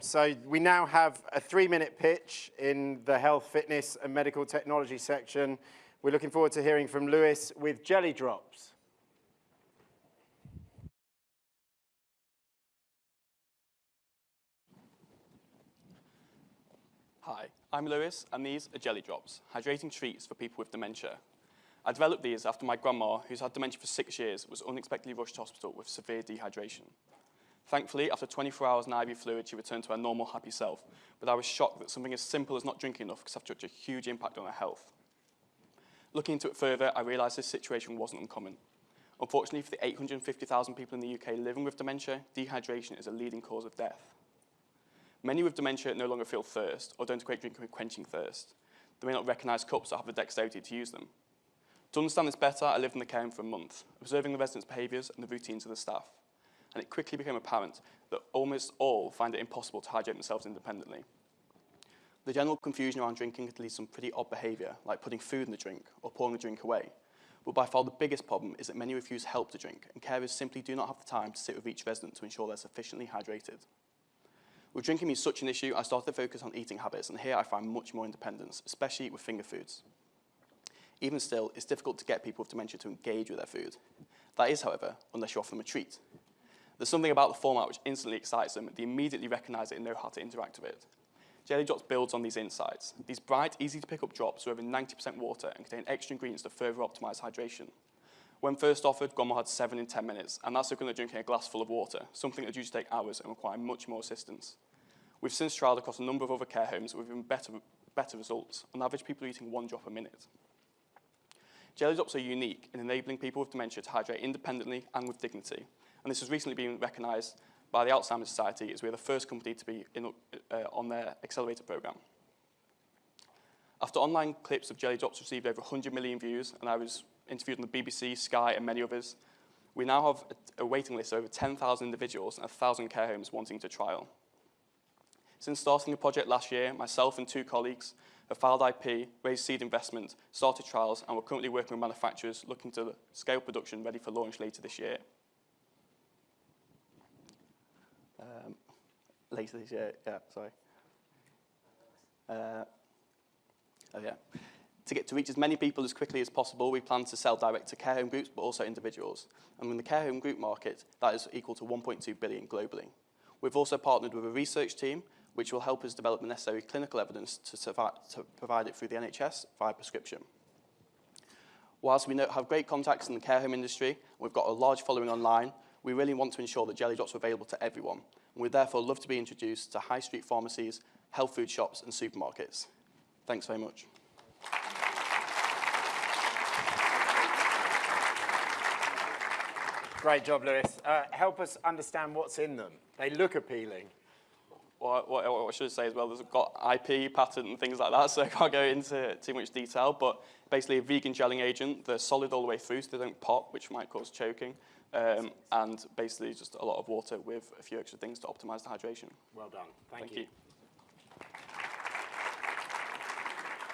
So we now have a 3-minute pitch in the health, fitness and medical technology section. We're looking forward to hearing from Lewis with jelly drops. Hi, I'm Lewis, and these are jelly drops, hydrating treats for people with dementia. I developed these after my grandma, who's had dementia for 6 years, was unexpectedly rushed to hospital with severe dehydration. Thankfully, after 24 hours in IV fluid, she returned to her normal, happy self, but I was shocked that something as simple as not drinking enough could have such a huge impact on her health. Looking into it further, I realised this situation wasn't uncommon. Unfortunately, for the 850,000 people in the UK living with dementia, dehydration is a leading cause of death. Many with dementia no longer feel thirst or don't equate drinking with quenching thirst. They may not recognise cups or have the dexterity to use them. To understand this better, I lived in the care home for a month, observing the residents' behaviours and the routines of the staff. And it quickly became apparent that almost all find it impossible to hydrate themselves independently. The general confusion around drinking could lead to some pretty odd behaviour, like putting food in the drink or pouring the drink away. But by far the biggest problem is that many refuse help to drink, and carers simply do not have the time to sit with each resident to ensure they're sufficiently hydrated. With drinking being such an issue, I started to focus on eating habits, and here I find much more independence, especially with finger foods. Even still, it's difficult to get people with dementia to engage with their food. That is, however, unless you offer them a treat. There's something about the format which instantly excites them. They immediately recognise it and know how to interact with it. Jelly Drops builds on these insights. These bright, easy-to-pick-up drops are over 90% water and contain extra ingredients to further optimise hydration. When first offered, Grandma had 7 in 10 minutes, and that's equivalent to drinking a glass full of water, something that used to take hours and require much more assistance. We've since trialled across a number of other care homes with even better results. On average, people are eating 1 drop a minute. Jelly Drops are unique in enabling people with dementia to hydrate independently and with dignity. And this has recently been recognised by the Alzheimer's Society as we're the first company to be on their accelerator programme. After online clips of Jelly Drops received over 100 million views, and I was interviewed on the BBC, Sky and many others, we now have a waiting list of over 10,000 individuals and 1,000 care homes wanting to trial. Since starting the project last year, myself and 2 colleagues have filed IP, raised seed investment, started trials, and we're currently working with manufacturers looking to scale production ready for launch later this year. To reach as many people as quickly as possible, we plan to sell direct to care home groups, but also individuals. And in the care home group market, that is equal to 1.2 billion globally. We've also partnered with a research team, which will help us develop the necessary clinical evidence to provide it through the NHS via prescription. Whilst we have great contacts in the care home industry, we've got a large following online, we really want to ensure that Jelly Drops are available to everyone. And we'd therefore love to be introduced to high street pharmacies, health food shops and supermarkets. Thanks very much. Great job, Lewis. Help us understand what's in them. They look appealing. What I should say as well, there's got IP, patent and things like that, so I can't go into too much detail, but basically a vegan gelling agent. They're solid all the way through, so they don't pop, which might cause choking, and basically just a lot of water with a few extra things to optimise the hydration. Well done. Thank you.